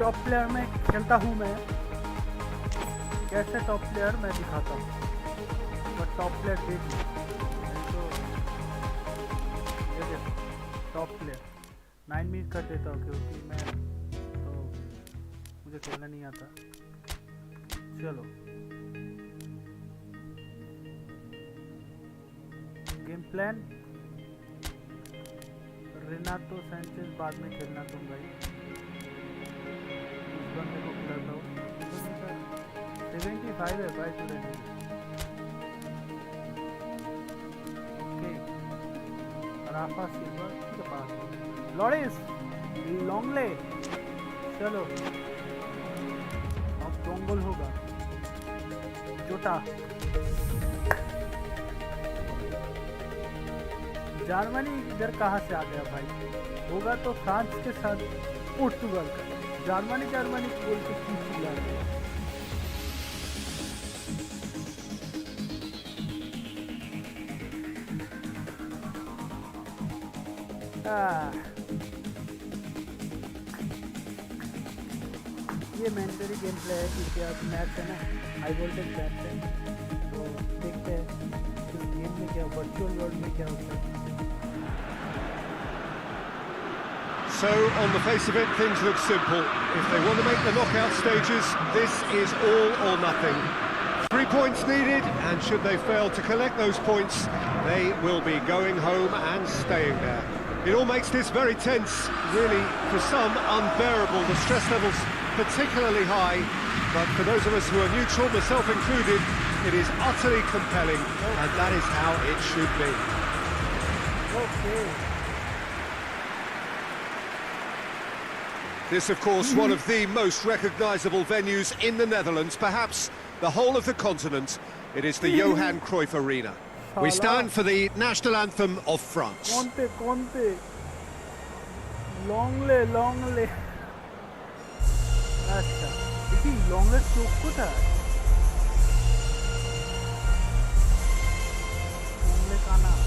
Top player में खेलता हूँ मैं, कैसे टॉप प्लेयर मैं दिखाता हूँ, बट टॉप प्लेयर देख तो ये देखो टॉप प्लेयर 9 मिनट कर देता हूँ क्योंकि मैं तो मुझे खेलना नहीं आता। चलो गेम प्लान, रेनातो सैंचेज बाद में खेलना तुम भाई, इस बंदे को खिलाता हूँ। 75 है भाई तुझे नहीं। ओके राफा सिल्वर के पास लॉरेंस लॉन्गले, चलो अब डोंगल होगा, जोटा जर्मनी इधर कहाँ से आ गया भाई, होगा तो फ्रांस के साथ पोर्तुगल का, जर्मनी जर्मनी बोल के क्यों चिल्ला रहे हैं। ये मैंडेटरी गेम प्ले है क्योंकि अब मैच है ना, हाई वोल्टेज मैच है, तो देखते हैं इस गेम में क्या, वर्चुअल वर्ल्ड में क्या होता है। So, on the face of it, things look simple. If they want to make the knockout stages, this is all or nothing. 3 points needed, and should they fail to collect those points, they will be going home and staying there. It all makes this very tense, really, for some, unbearable. The stress levels particularly high, but for those of us who are neutral, myself included, it is utterly compelling, and that is how it should be. Okay. This, of course, one of the most recognisable venues in the Netherlands, perhaps the whole of the continent. It is the Johan Cruyff Arena. We stand for the national anthem of France. Conte. Longle. अच्छा, देखिए लॉन्गले stroke को था, लॉन्गले का नाम।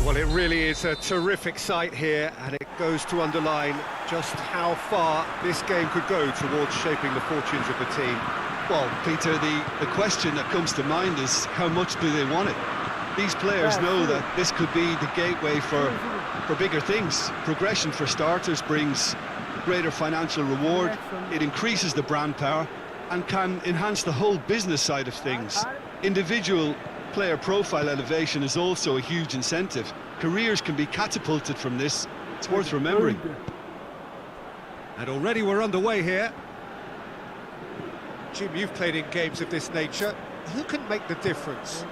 Well, it really is a terrific sight here, and it goes to underline just how far this game could go towards shaping the fortunes of the team. Well, Peter, the question that comes to mind is how much do they want it? These players know that this could be the gateway for bigger things. Progression, for starters, brings greater financial reward, it increases the brand power and can enhance the whole business side of things. Individual player profile elevation is also a huge incentive. Careers can be catapulted from this. It's worth remembering. And already we're underway here. Jim, you've played in games of this nature. Who can make the difference?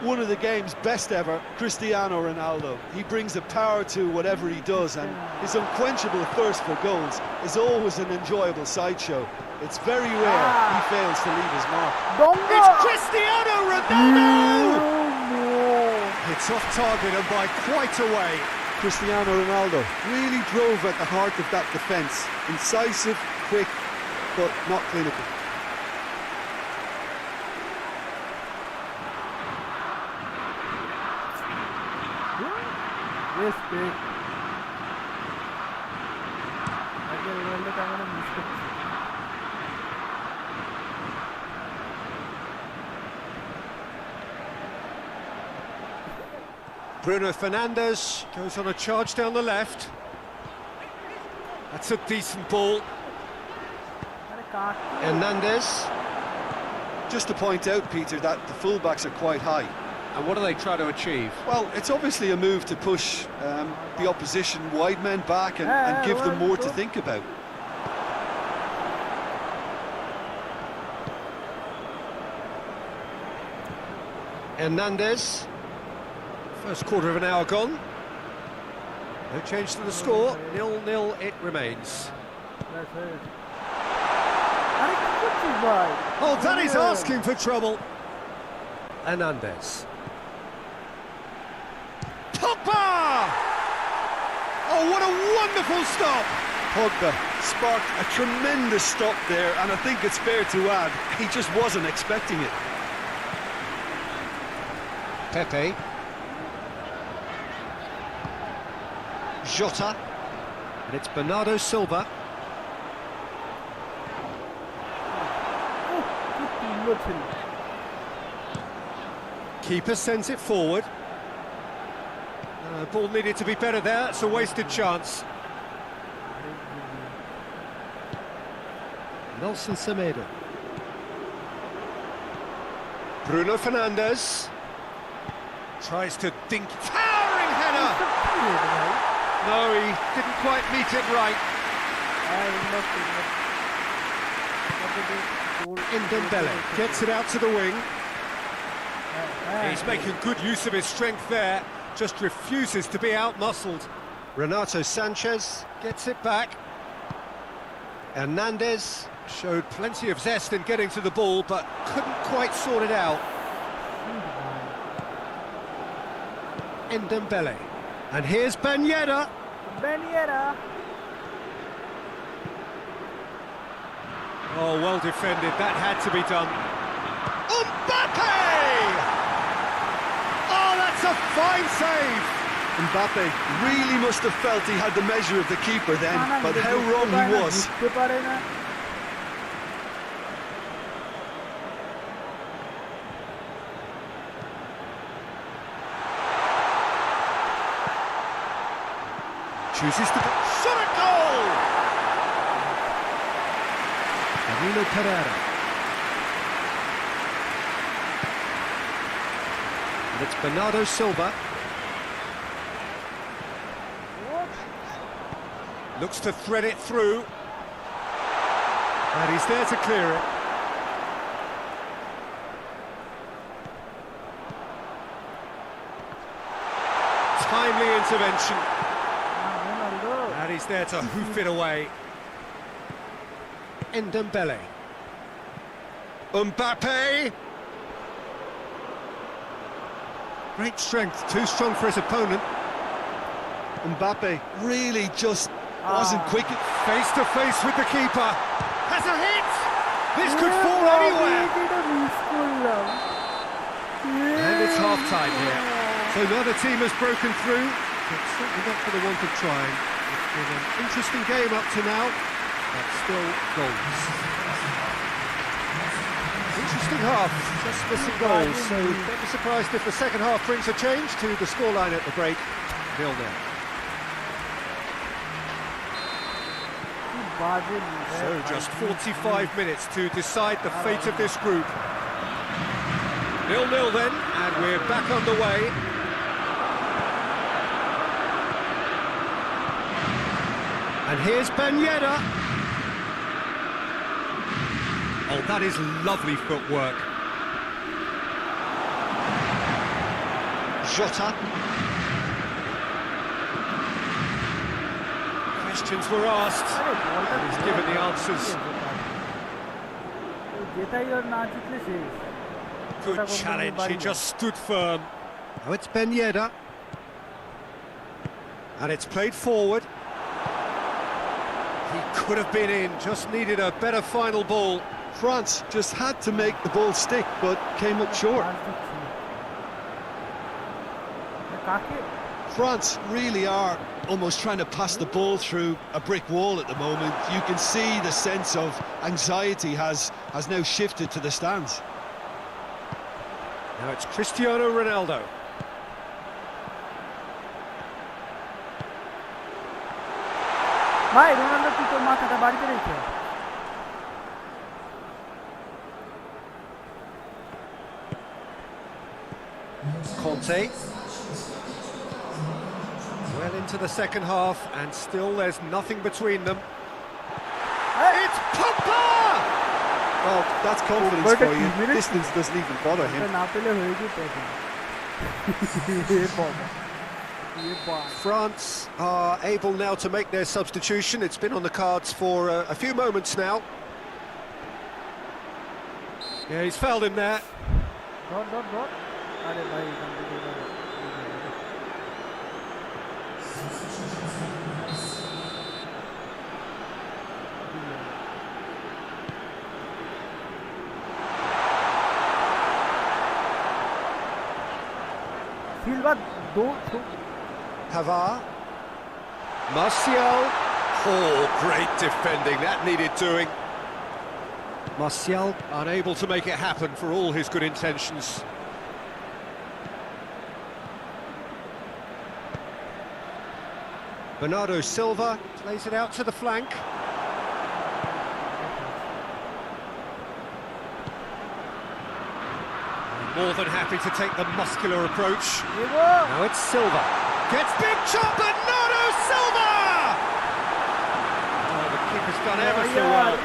One of the game's best ever, Cristiano Ronaldo. He brings a power to whatever he does, and his unquenchable thirst for goals is always an enjoyable sideshow. It's very rare he fails to leave his mark. It's Cristiano Ronaldo! It's off target and by quite a way. Cristiano Ronaldo really drove at the heart of that defence. Incisive, quick, but not clinical. Respect. Bruno Fernandes goes on a charge down the left. That's a decent ball. Hernandez. Just to point out, Peter, that the fullbacks are quite high. And what do they try to achieve? Well, it's obviously a move to push the opposition wide men back and give them more to think about. Hernandez. First quarter of an hour gone. No change to the score. 0-0 it remains. Oh, that is asking for trouble. Hernandez. Pogba! Oh, what a wonderful stop! Pogba sparked a tremendous stop there, and I think it's fair to add, he just wasn't expecting it. Pepe. Jota. And it's Bernardo Silva. Keeper sends it forward. Ball needed to be better there, it's a wasted chance. Nelson Semedo. Bruno Fernandes. Tries to dink. Towering header! No, he didn't quite meet it right. Ndombele gets it out to the wing. He's making good use of his strength there, just refuses to be out-muscled. Renato Sanchez gets it back. Hernandez showed plenty of zest in getting to the ball, but couldn't quite sort it out. Ndombele. And here's Ben Yedder. Oh, well defended, that had to be done. Mbappe! Oh, that's a fine save! Mbappe really must have felt he had the measure of the keeper then, but how wrong he was. Chooses to shot at goal! Danilo Pereira. And it's Bernardo Silva. Looks to thread it through. And he's there to clear it. Timely intervention. And he's there to hoof it away. Ndombele. Mbappe! Great strength, too strong for his opponent. Mbappe really just wasn't quick. Face to face with the keeper. Has a hit! This could fall anywhere! And it's half-time here. So neither team has broken through, but certainly not for the want of trying. It's been an interesting game up to now, but still goals. Interesting half, just missing goals, so don't be surprised if the second half brings a change to the scoreline at the break, 0-0. So just 45 minutes to decide the fate of this group. 0-0 then, and we're back underway. And here's Ben Yedder. Oh, that is lovely footwork. Jota. Questions were asked, and he's given the answers. Good challenge, he just stood firm. Now it's Ben Yedder. And it's played forward. He could have been in, just needed a better final ball. France just had to make the ball stick, but came up short. France really are almost trying to pass the ball through a brick wall at the moment. You can see the sense of anxiety has now shifted to the stands. Now it's Cristiano Ronaldo. Conte. Well into the second half, and still there's nothing between them. It's Pogba! Well, that's confidence for you. Distance doesn't even bother him. France are able now to make their substitution. It's been on the cards for a few moments now. Yeah, he's fouled him there. सिल्वा दो Pavard. Martial. Oh, great defending. That needed doing. Martial unable to make it happen for all his good intentions. Bernardo Silva plays it out to the flank. More than happy to take the muscular approach. Now it's Silva. Gets big chop, Bernardo Silva! Oh, the keeper's done ever so well.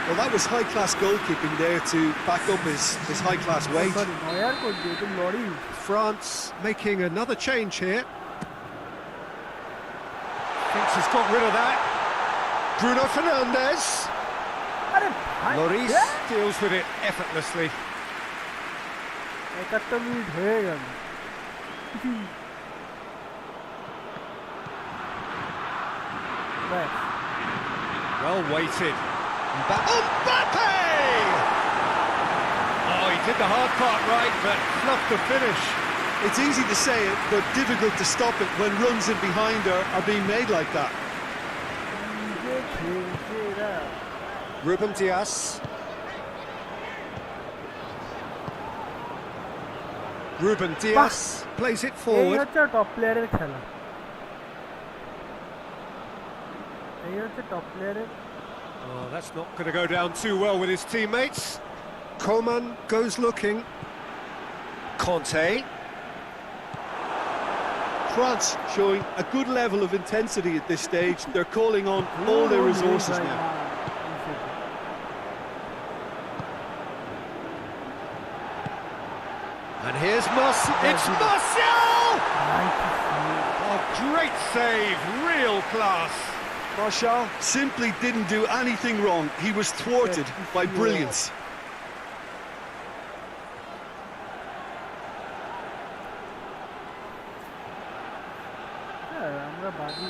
Well, that was high-class goalkeeping there to back up his high-class wage. France making another change here. Thinks he's got rid of that. Bruno Fernandes. Lloris deals with it effortlessly. 71 minute হয়ে গেল Well weighted. Mbappe! Oh, he did the hard part right, but fluffed the finish. It's easy to say it, but difficult to stop it when runs in behind are being made like that. Ruben Dias. Ruben Dias plays it এই forward. হচ্ছে top প্লেয়ারের খেলা এই হচ্ছে top প্লেয়ারের Oh, that's not going to go down too well with his teammates. Coman goes looking. Conte. France showing a good level of intensity at this stage. They're calling on all their resources now. And here's Martial. It's Martial! Oh, great save, real class. Martial simply didn't do anything wrong. He was thwarted by brilliance. আমরা বাজি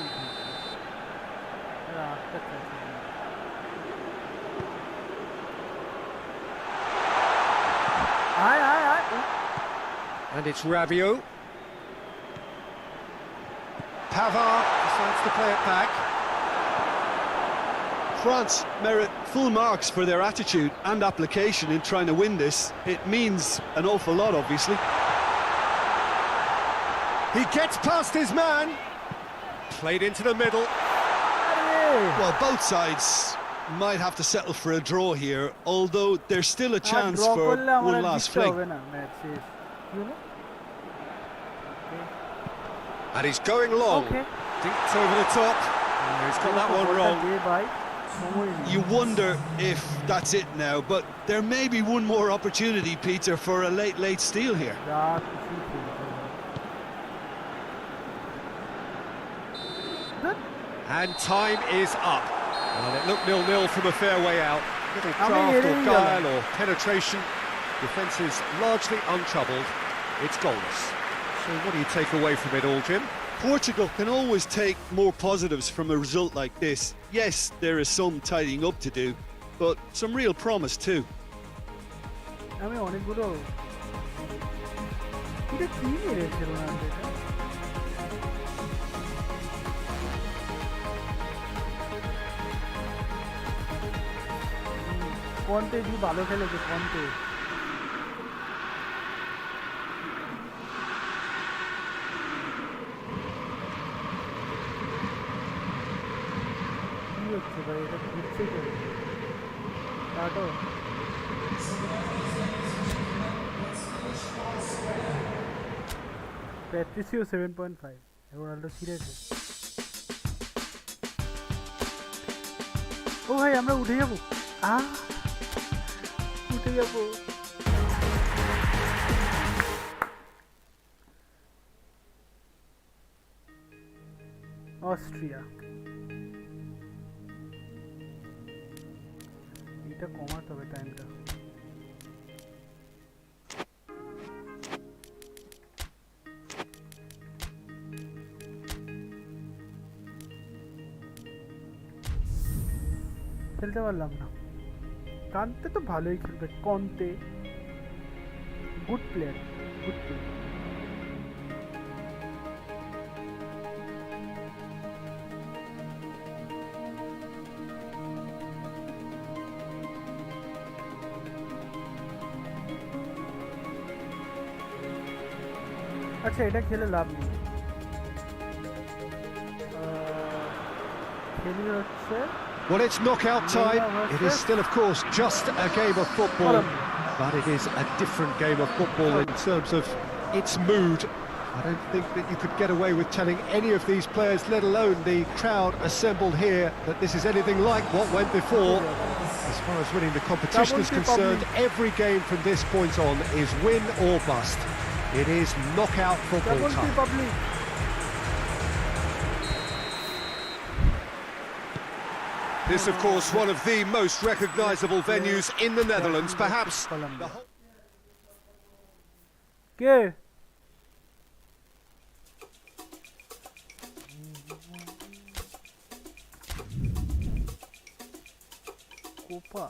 And it's Rabiot. Pavard decides to play it back. France merit full marks for their attitude and application in trying to win this. It means an awful lot, obviously. He gets past his man. Played into the middle. Well, both sides might have to settle for a draw here, although there's still a chance for one last fling. And he's going long. Dinked over the top. Oh, he's got that one wrong. You wonder if that's it now, but there may be one more opportunity, Peter, for a late steal here. And time is up. Well, it looked 0-0 from a fair way out. Little craft or guile or penetration. Defence is largely untroubled. It's goalless. So what do you take away from it all, Jim? Portugal can always take more positives from a result like this. Yes, there is some tidying up to do, but some real promise too. আমি অনেকগুলো এটা কি মেরেছে Ronaldo কন্টে কি ভালো খেলেছে কন্টে কি হচ্ছে ভাই এটা ঘুরছে কেন কাটো Patricio 7.5 রোনাল্ডো ছিঁড়েছে ও ভাই আমরা উঠে যাবো উঠে যাবো অস্ট্রিয়া এটা কমাতে হবে টাইমটা খেলতে পারলাম না কান্তে তো ভালোই খেলবে কন্তে গুড প্লেয়ার अच्छा এটা খেলে লাভ নেই খেলি হচ্ছে Well, it's knockout time. It is still, of course, just a game of football, but it is a different game of football in terms of its mood. I don't think that you could get away with telling any of these players, let alone the crowd assembled here, that this is anything like what went before. As far as winning the competition is concerned, every game from this point on is win or bust. It is knockout football time. This, of course, one of the most recognisable venues in the Netherlands, perhaps. K Copa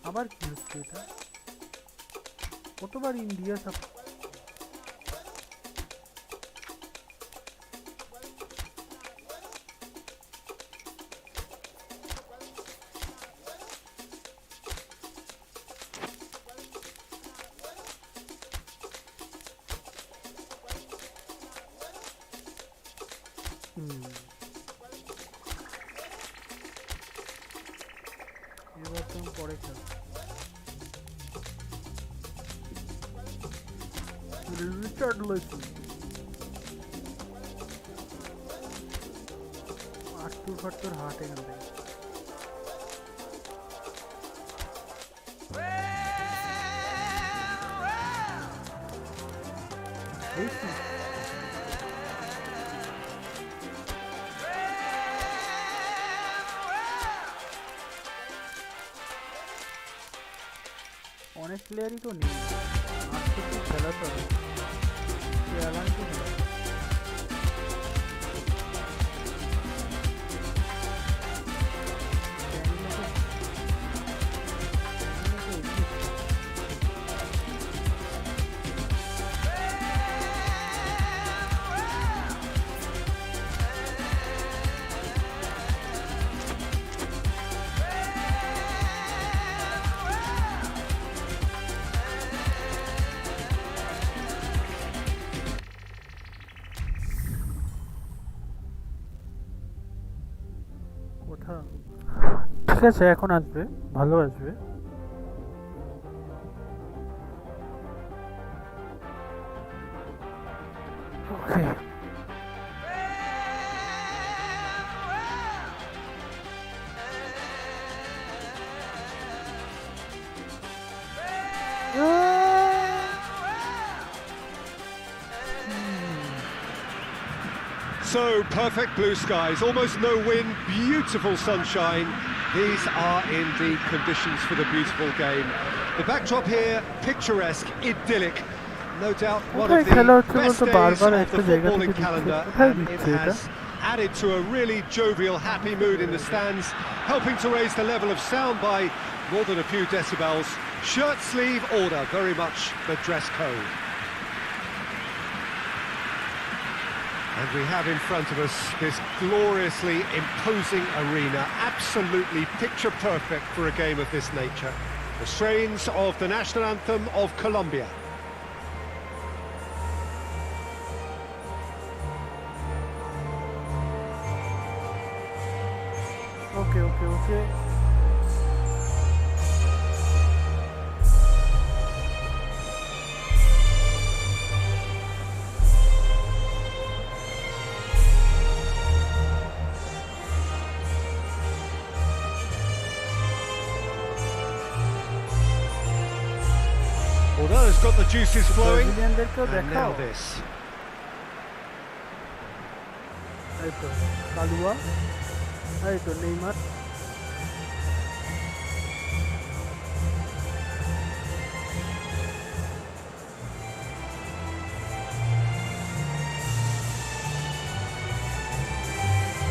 আবার কি হচ্ছে এটা কতবার India সব এবার তো পরে খেল রিচার্ড লইছি 78 হাট এখান থেকে অনেক প্লেয়ারই তো নেই আজকে তো খেলা তো ঠিক আছে এখন আসবে ভালো আসবে ওকে So, perfect blue skies, almost no wind, beautiful sunshine. These are indeed conditions for the beautiful game. The backdrop here, picturesque, idyllic. No doubt one of the best days of the footballing calendar, and it has added to a really jovial, happy mood in the stands, helping to raise the level of sound by more than a few decibels. Shirt sleeve order, very much the dress code. And we have in front of us this gloriously imposing arena, absolutely picture perfect for a game of this nature. The strains of the national anthem of Colombia. Okay. Although it's got the juices flowing, and now this. এইতো কালুয়া এইতো Neymar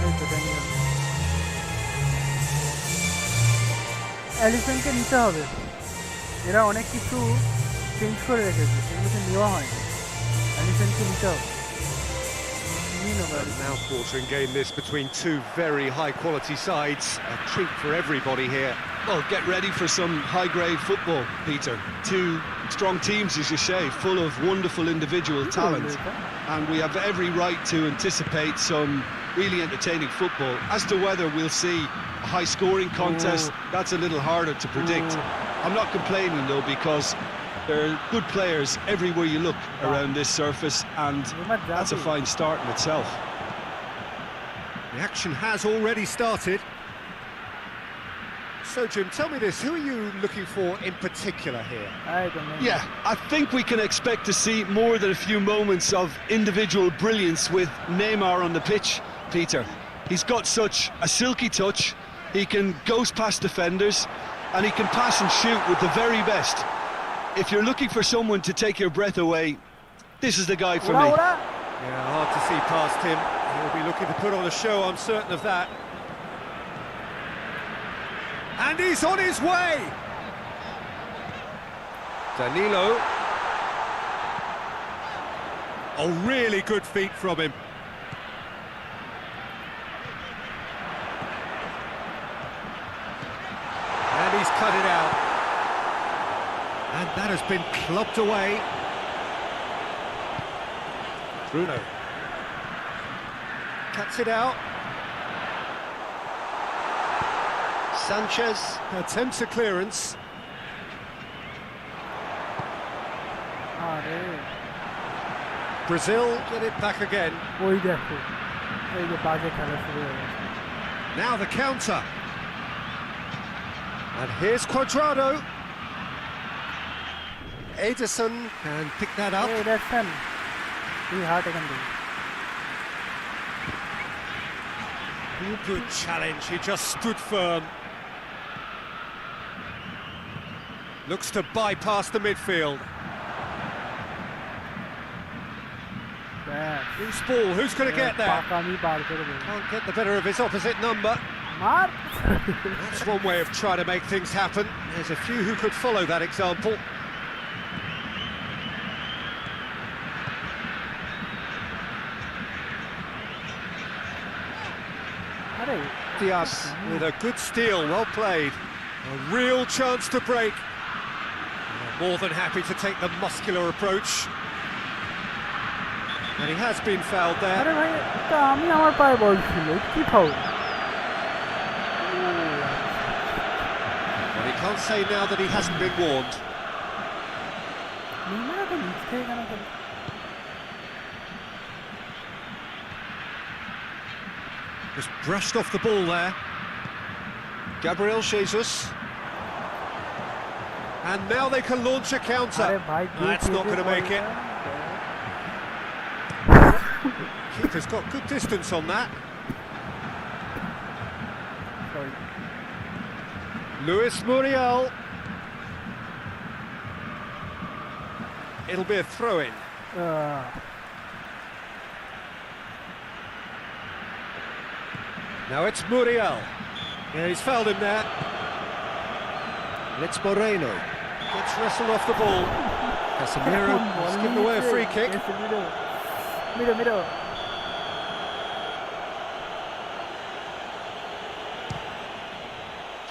এইতো Daniel অ্যালিসনকে নিতে হবে এরা অনেক কিছু change করে রেখেছে সেগুলোকে নেওয়া হয়নি অ্যালিসনকে নিতে হবে Now quartering game this between two very high-quality sides. A treat for everybody here. Well, get ready for some high-grade football, Peter. Two strong teams, as you say, full of wonderful individual talent. And we have every right to anticipate some really entertaining football. As to whether we'll see a high-scoring contest, that's a little harder to predict. I'm not complaining, though, because there are good players everywhere you look around this surface, and that's a fine start in itself. The action has already started. So, Jim, tell me this, who are you looking for in particular here? I don't know. Yeah, I think we can expect to see more than a few moments of individual brilliance with Neymar on the pitch, Peter. He's got such a silky touch, he can ghost past defenders, and he can pass and shoot with the very best. If you're looking for someone to take your breath away, this is the guy for me. Yeah, hard to see past him. He'll be looking to put on a show, I'm certain of that. And he's on his way! Danilo. Oh, really good feet from him. And he's cut it out. And that has been clubbed away. Bruno. Cuts it out. Sanchez attempts a clearance. Brazil get it back again. Now the counter. And here's Cuadrado. Ederson can pick that up. Good challenge, he just stood firm. Looks to bypass the midfield. Loose ball, who's going to get that? Can't get the better of his opposite number. That's one way of trying to make things happen. There's a few who could follow that example. Diaz with a good steal, well played. A real chance to break. More than happy to take the muscular approach. And he has been fouled there. Well, he can't say now that he hasn't been warned. Just brushed off the ball there. Gabriel Jesus. And now they can launch a counter. That's not going to make it. Keeper's got good distance on that. Luis Muriel. It'll be a throw-in. Now it's Muriel. Yeah, he's fouled him there. And it's Moreno. Gets wrestled off the ball. Casemiro has given away a free kick.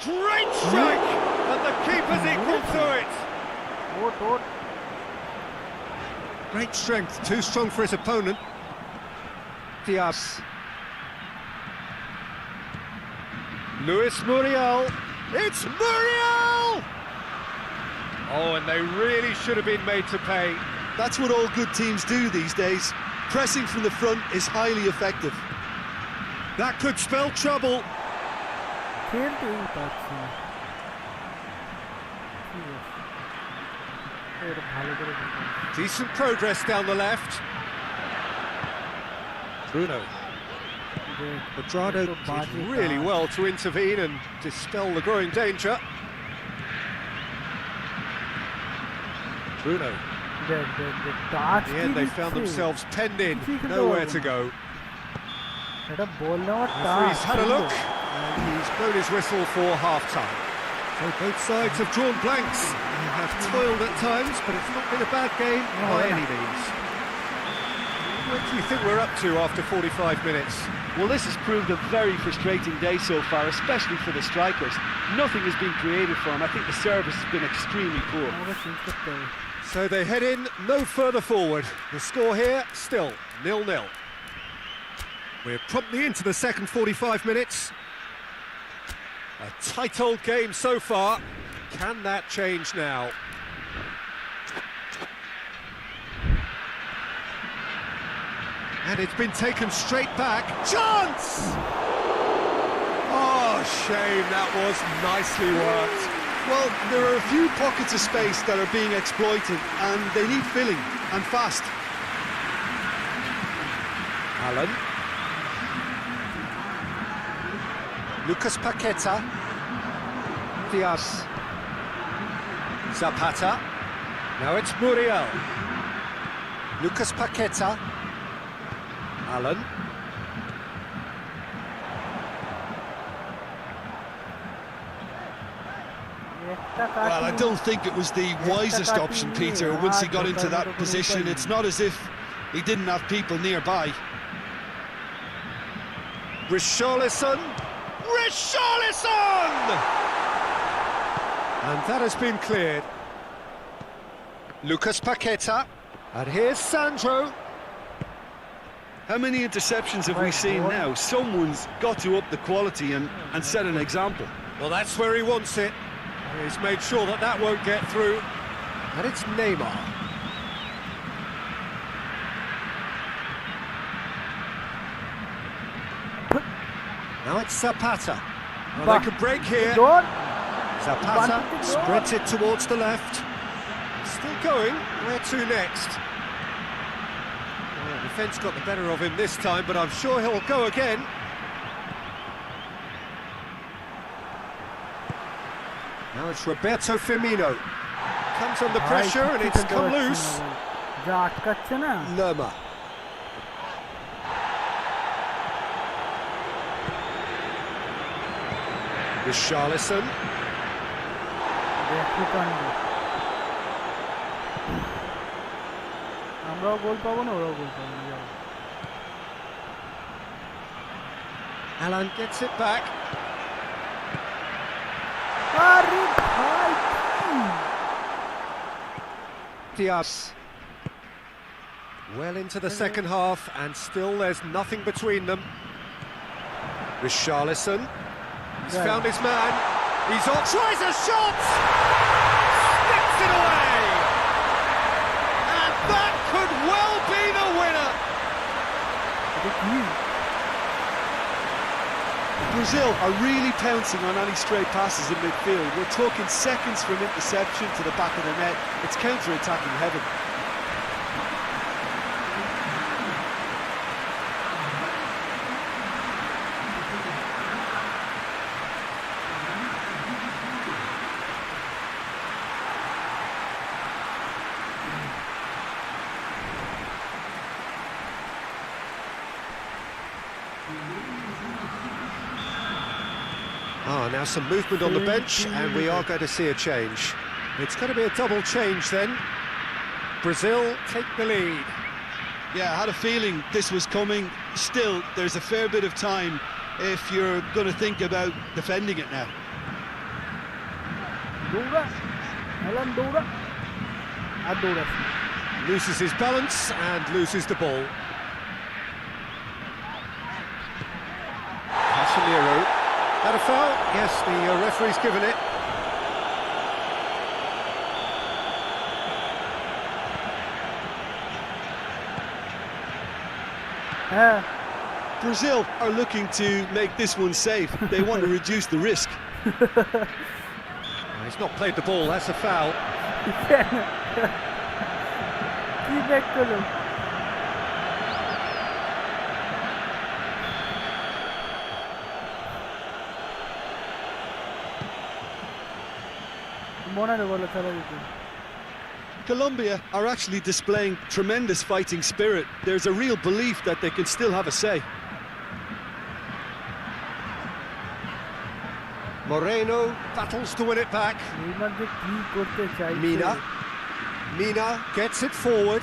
Great strike! And the keeper's equal to it. Great strength, too strong for his opponent. Diaz. Luis Muriel. It's Muriel! Oh, and they really should have been made to pay. That's what all good teams do these days. Pressing from the front is highly effective. That could spell trouble. Decent progress down the left. Bruno. Cuadrado did really well to intervene and dispel the growing danger. Bruno. At the end they found themselves penned in, nowhere to go. Referee's had a look, and he's blown his whistle for half-time. So both sides have drawn blanks. They have toiled at times, but it's not been a bad game by any means. do you think we're up to after 45 minutes? Well, this has proved a very frustrating day so far, especially for the strikers. Nothing has been created for them. I think the service has been extremely poor. আমাকে change করতে হবে So they head in no further forward. The score here still 0-0. We're promptly into the second 45 minutes. A tight old game so far. Can that change now? And it's been taken straight back. Chance! Oh, shame, that was nicely worked. Well, there are a few pockets of space that are being exploited, and they need filling, and fast. Allen. Lucas Paqueta. Diaz. Zapata. Now it's Muriel. Lucas Paqueta. Allen. Well, I don't think it was the wisest option, Peter, once he got into that position. It's not as if he didn't have people nearby. Richarlison! Richarlison! And that has been cleared. Lucas Paqueta. And here's Sandro. How many interceptions have we seen now? Someone's got to up the quality and set an example. Well, that's where he wants it. He's made sure that that won't get through. And it's Neymar. Now it's Zapata. Well, they could break here. Zapata spreads it towards the left. Still going. Where to next? Well, the defence got the better of him this time, but I'm sure he'll go again. Now it's Roberto Firmino. Comes under pressure and it's come loose. যা আটকাচ্ছে না Lerma. Richarlison. দেখো কাণ্ড আমরাও গোল পাবো না ওরাও গোল পাবো না Alan gets it back. আরে ভাই Diaz. Well into the second half and still there's nothing between them. Richarlison. He's found his man. He's on. Tries a shot! Sticks it away! And that could well be the winner! Brazil are really pouncing on any stray passes in midfield. We're talking seconds from interception to the back of the net. It's counter-attacking heaven. Now some movement on the bench and we are going to see a change. It's going to be a double change then. Brazil take the lead. Yeah, I had a feeling this was coming. Still, there's a fair bit of time if you're going to think about defending it now. Loses his balance and loses the ball. Casemiro. That a foul? Yes, the referee's given it. Brazil are looking to make this one safe. They want to reduce the risk. He's not played the ball, that's a foul. Colombia are actually displaying tremendous fighting spirit. There's a real belief that they can still have a say. Moreno battles to win it back. Mina gets it forward.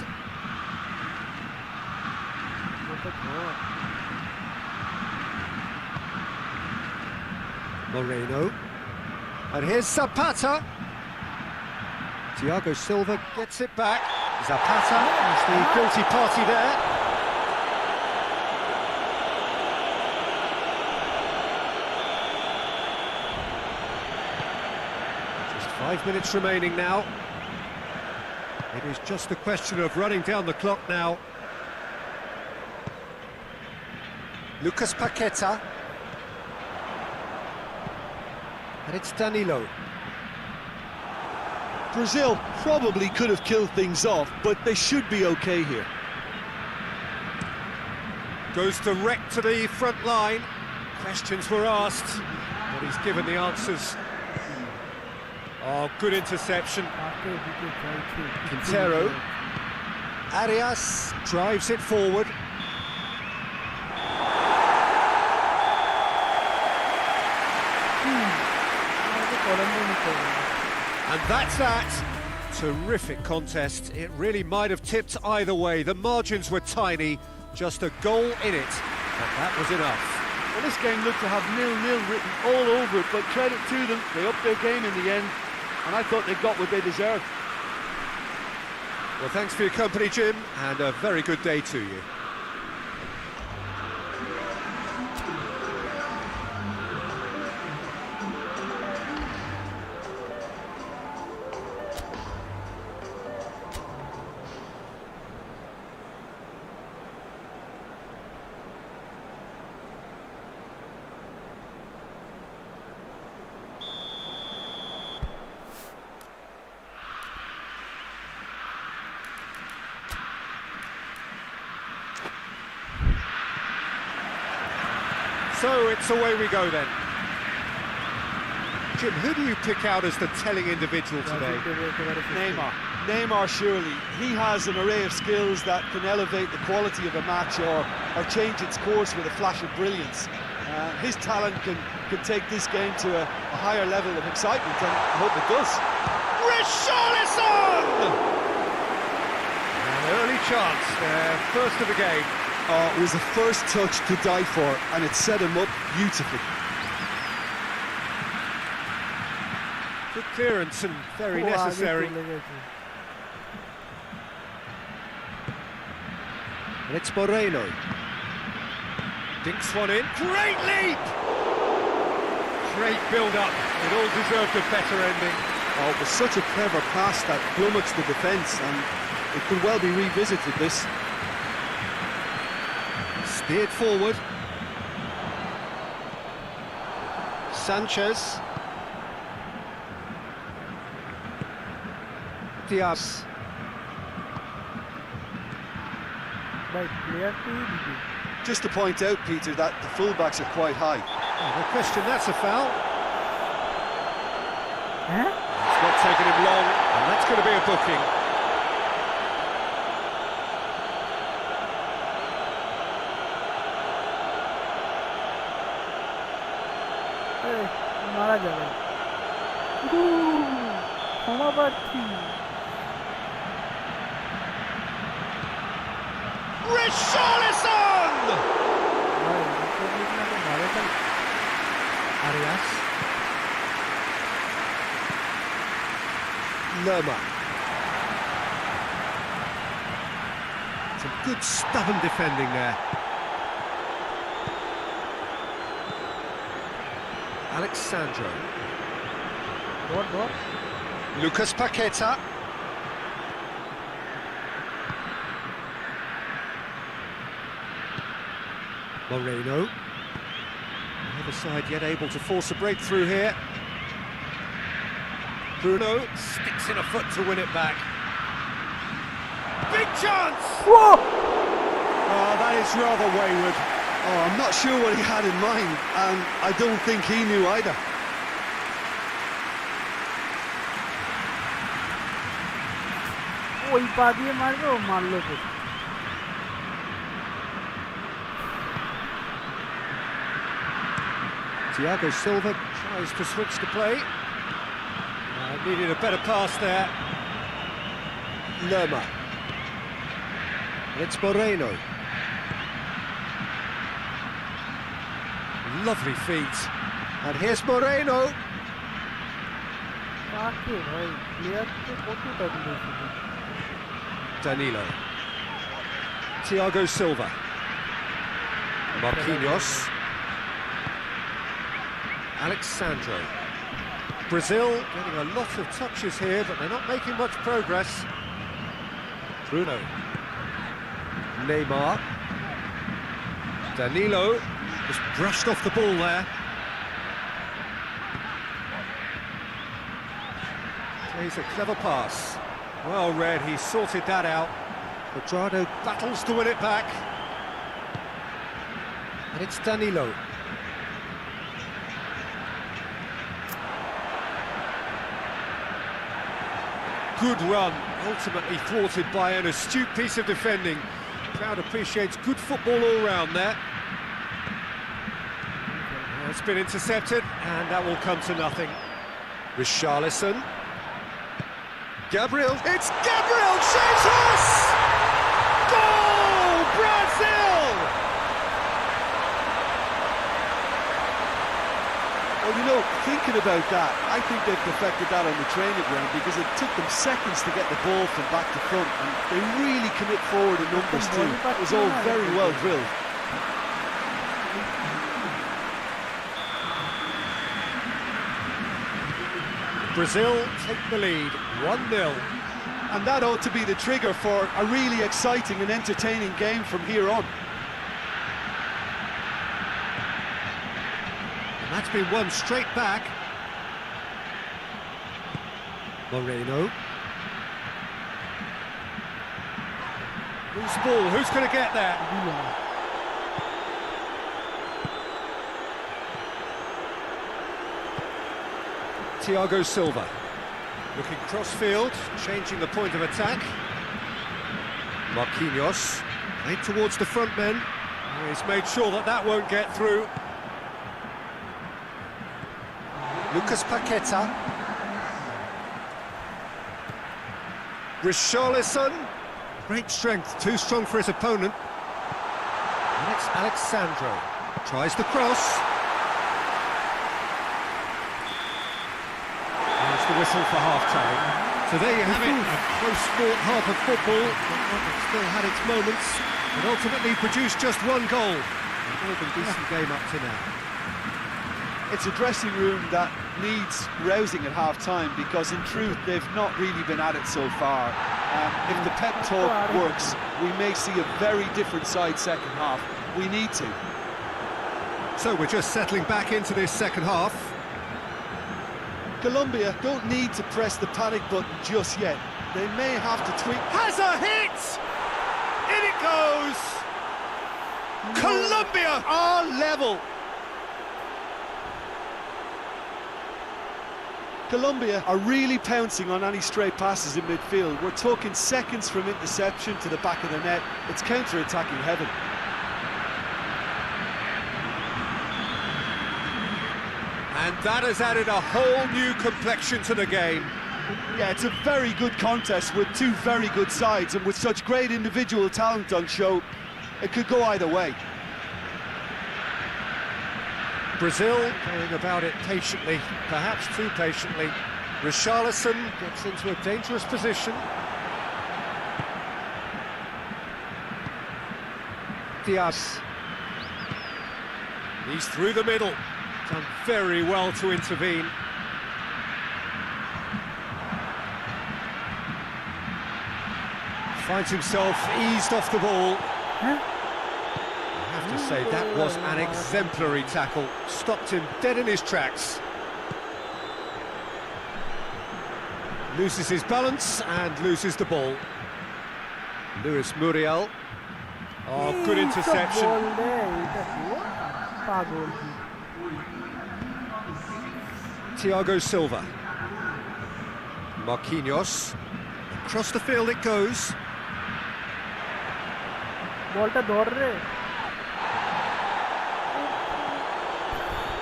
Moreno. And here's Zapata. Thiago Silva gets it back. Zapata is the guilty party there. Just 5 minutes remaining now. It is just a question of running down the clock now. Lucas Paqueta. And it's Danilo. Brazil probably could have killed things off, but they should be okay here. Goes direct to the front line. Questions were asked, but he's given the answers. Oh, good interception. Quintero. Arias drives it forward. And that's that. Terrific contest. It really might have tipped either way. The margins were tiny, just a goal in it, but that was enough. Well, this game looked to have 0-0 written all over it, but credit to them, they upped their game in the end, and I thought they got what they deserved. Well, thanks for your company, Jim, and a very good day to you. So it's away we go then. Jim, who do you pick out as the telling individual today? Neymar, surely. He has an array of skills that can elevate the quality of a match or change its course with a flash of brilliance. His talent can take this game to a higher level of excitement, and I hope it does. Richarlison! An early chance there, first of the game. Oh, it was the first touch to die for, and it set him up beautifully. Good clearance and very necessary. And it's Moreno. Dinks one in. Great leap! Great build-up. It all deserved a better ending. Oh, it was such a clever pass that flummoxed the defence, and it could well be revisited, this. Steered forward. Sanchez. Diaz. Just to point out, Peter, that the fullbacks are quite high. No question, that's a foul. It's not taken him long, and that's going to be a booking. মারা যাবে ক্ষমাপ্রার্থী Richarlison! Arias. Lerma. Some good stubborn defending there. Alexandro. What? Lucas Paqueta. Moreno. The other side yet able to force a breakthrough here. Bruno sticks in a foot to win it back. Big chance! Whoa! Oh, that is rather wayward. Oh, I'm not sure what he had in mind, and I don't think he knew either. ওই পা দিয়ে মারবে ও মারলো তো Thiago Silva tries to switch the play. Needed a better pass there. Lerma. It's Moreno. Lovely feet. And here's Moreno. आके भाई player को कोई टर्न दे सकते Danilo. Thiago Silva. Marquinhos. Alexandro. Brazil getting a lot of touches here, but they're not making much progress. Bruno. Neymar. Danilo just brushed off the ball there. Plays a clever pass. Well read, he sorted that out. Quadrado battles to win it back. And it's Danilo. Good run, ultimately thwarted by an astute piece of defending. Crowd appreciates good football all round there. It's been intercepted, and that will come to nothing. Richarlison. Gabriel. It's Gabriel Jesus! Goal! Brazil! Well, you know, thinking about that, I think they've perfected that on the training ground because it took them seconds to get the ball from back to front, and they really commit forward in numbers too. It was all very well drilled. Brazil take the lead, 1-0. And that ought to be the trigger for a really exciting and entertaining game from here on. And that's been won straight back. Moreno. Loose ball, who's going to get there? Thiago Silva. Looking cross-field, changing the point of attack. Marquinhos. Played towards the front men. He's made sure that that won't get through. Lucas Paqueta. Richarlison. Great strength, too strong for his opponent. And it's Alexandro. Tries the cross. There's the whistle for half-time. So there you have it, a close-fought half of football. It still had its moments, but ultimately produced just one goal. More than decent game up to now. It's a dressing room that needs rousing at half-time because in truth they've not really been at it so far. If the pep talk works, we may see a very different side second half. We need to. So we're just settling back into this second half. Colombia don't need to press the panic button just yet. They may have to tweak. Has a hit! In it goes! Colombia are level! Colombia are really pouncing on any stray passes in midfield. We're talking seconds from interception to the back of the net. It's counter-attacking heaven. And that has added a whole new complexion to the game. Yeah, it's a very good contest with two very good sides, and with such great individual talent on show, it could go either way. Brazil going about it patiently, perhaps too patiently. Richarlison gets into a dangerous position. Diaz. He's through the middle. Done very well to intervene. Finds himself eased off the ball. I have to say, that was an exemplary tackle. Stopped him dead in his tracks. Loses his balance and loses the ball. Luis Muriel. Oh, good interception. Thiago Silva. Marquinhos. Across the field it goes.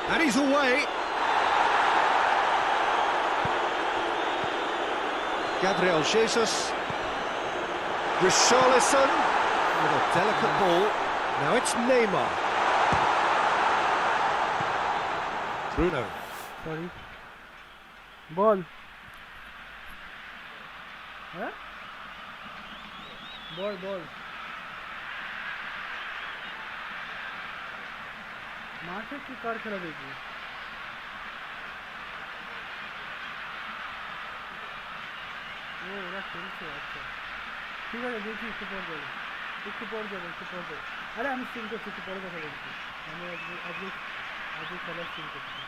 And he's away. Gabriel Jesus. Richarlison with a delicate ball. Now it's Neymar. Bruno. Sorry. Ball. Huh? Ball. মাঠে কি কার খেলা দেখবি? ও ওরা খেলছে, আচ্ছা ঠিক আছে দেখি একটু পর যাবে। আরে আমি সিন করছি, একটু পরে কথা বলছি। আমি আজকে খেলার সিন করছি।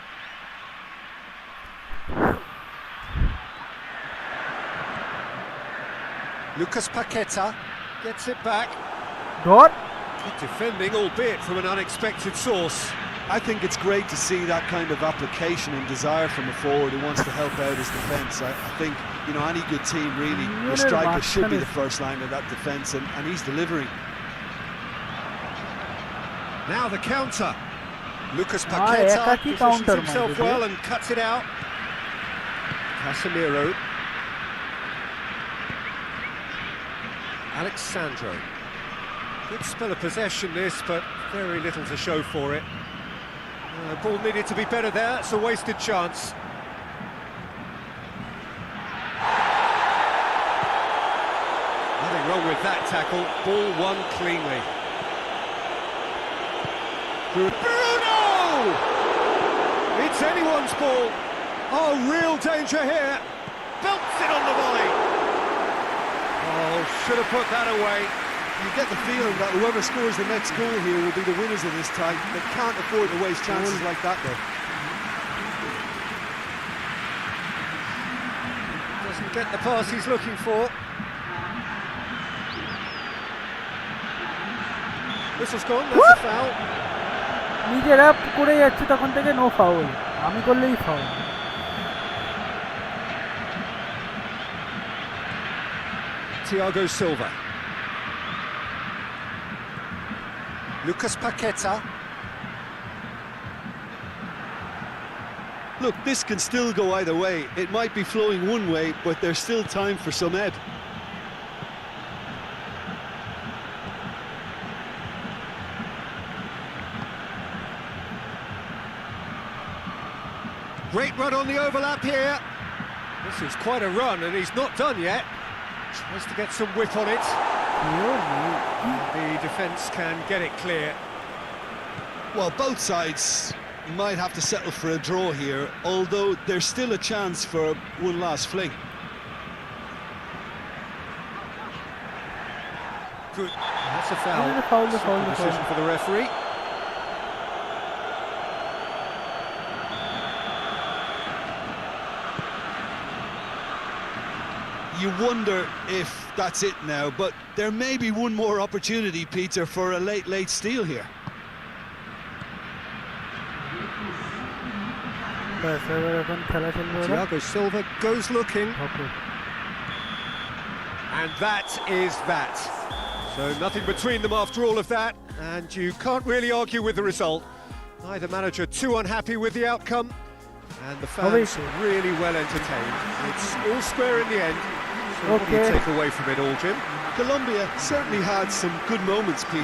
Lucas Paqueta gets it back. Dot. Good defending, albeit from an unexpected source. I think it's great to see that kind of application and desire from a forward who wants to help out his defence. I think, you know, any good team really, the striker should be the first line of that defence, and he's delivering. Now the counter. Lucas Paqueta positions himself well and cuts it out. Casemiro. Alexandro. Good spell of possession this, but very little to show for it. Ball needed to be better there, it's a wasted chance. Nothing wrong with that tackle, ball won cleanly. Bruno! It's anyone's ball. Oh, real danger here. Belts it on the volley. Oh, should have put that away. You get the feeling that whoever scores the next goal here will be the winners of this tie. They can't afford to waste chances like that, though. Doesn't get the pass he's looking for. Whistle's gone, that's a foul. নিজেরা করে যাচ্ছে তখন থেকে no foul, আমি করলেই foul. Thiago Silva. Lucas Paqueta. Look, this can still go either way. It might be flowing one way, but there's still time for some ebb. Great run on the overlap here. This is quite a run, and he's not done yet. Tries to get some whip on it. The defence can get it clear. Well, both sides might have to settle for a draw here, although there's still a chance for one last fling. Good. That's a foul. The foul. Decision for the referee. You wonder if that's it now, but there may be one more opportunity, Peter, for a late steal here. Thiago Silva goes looking. And that is that. So nothing between them after all of that, and you can't really argue with the result. Neither manager too unhappy with the outcome, and the fans really well entertained. It's all square in the end. So what do you take away from it all, Jim? Colombia certainly had some good moments, Peter.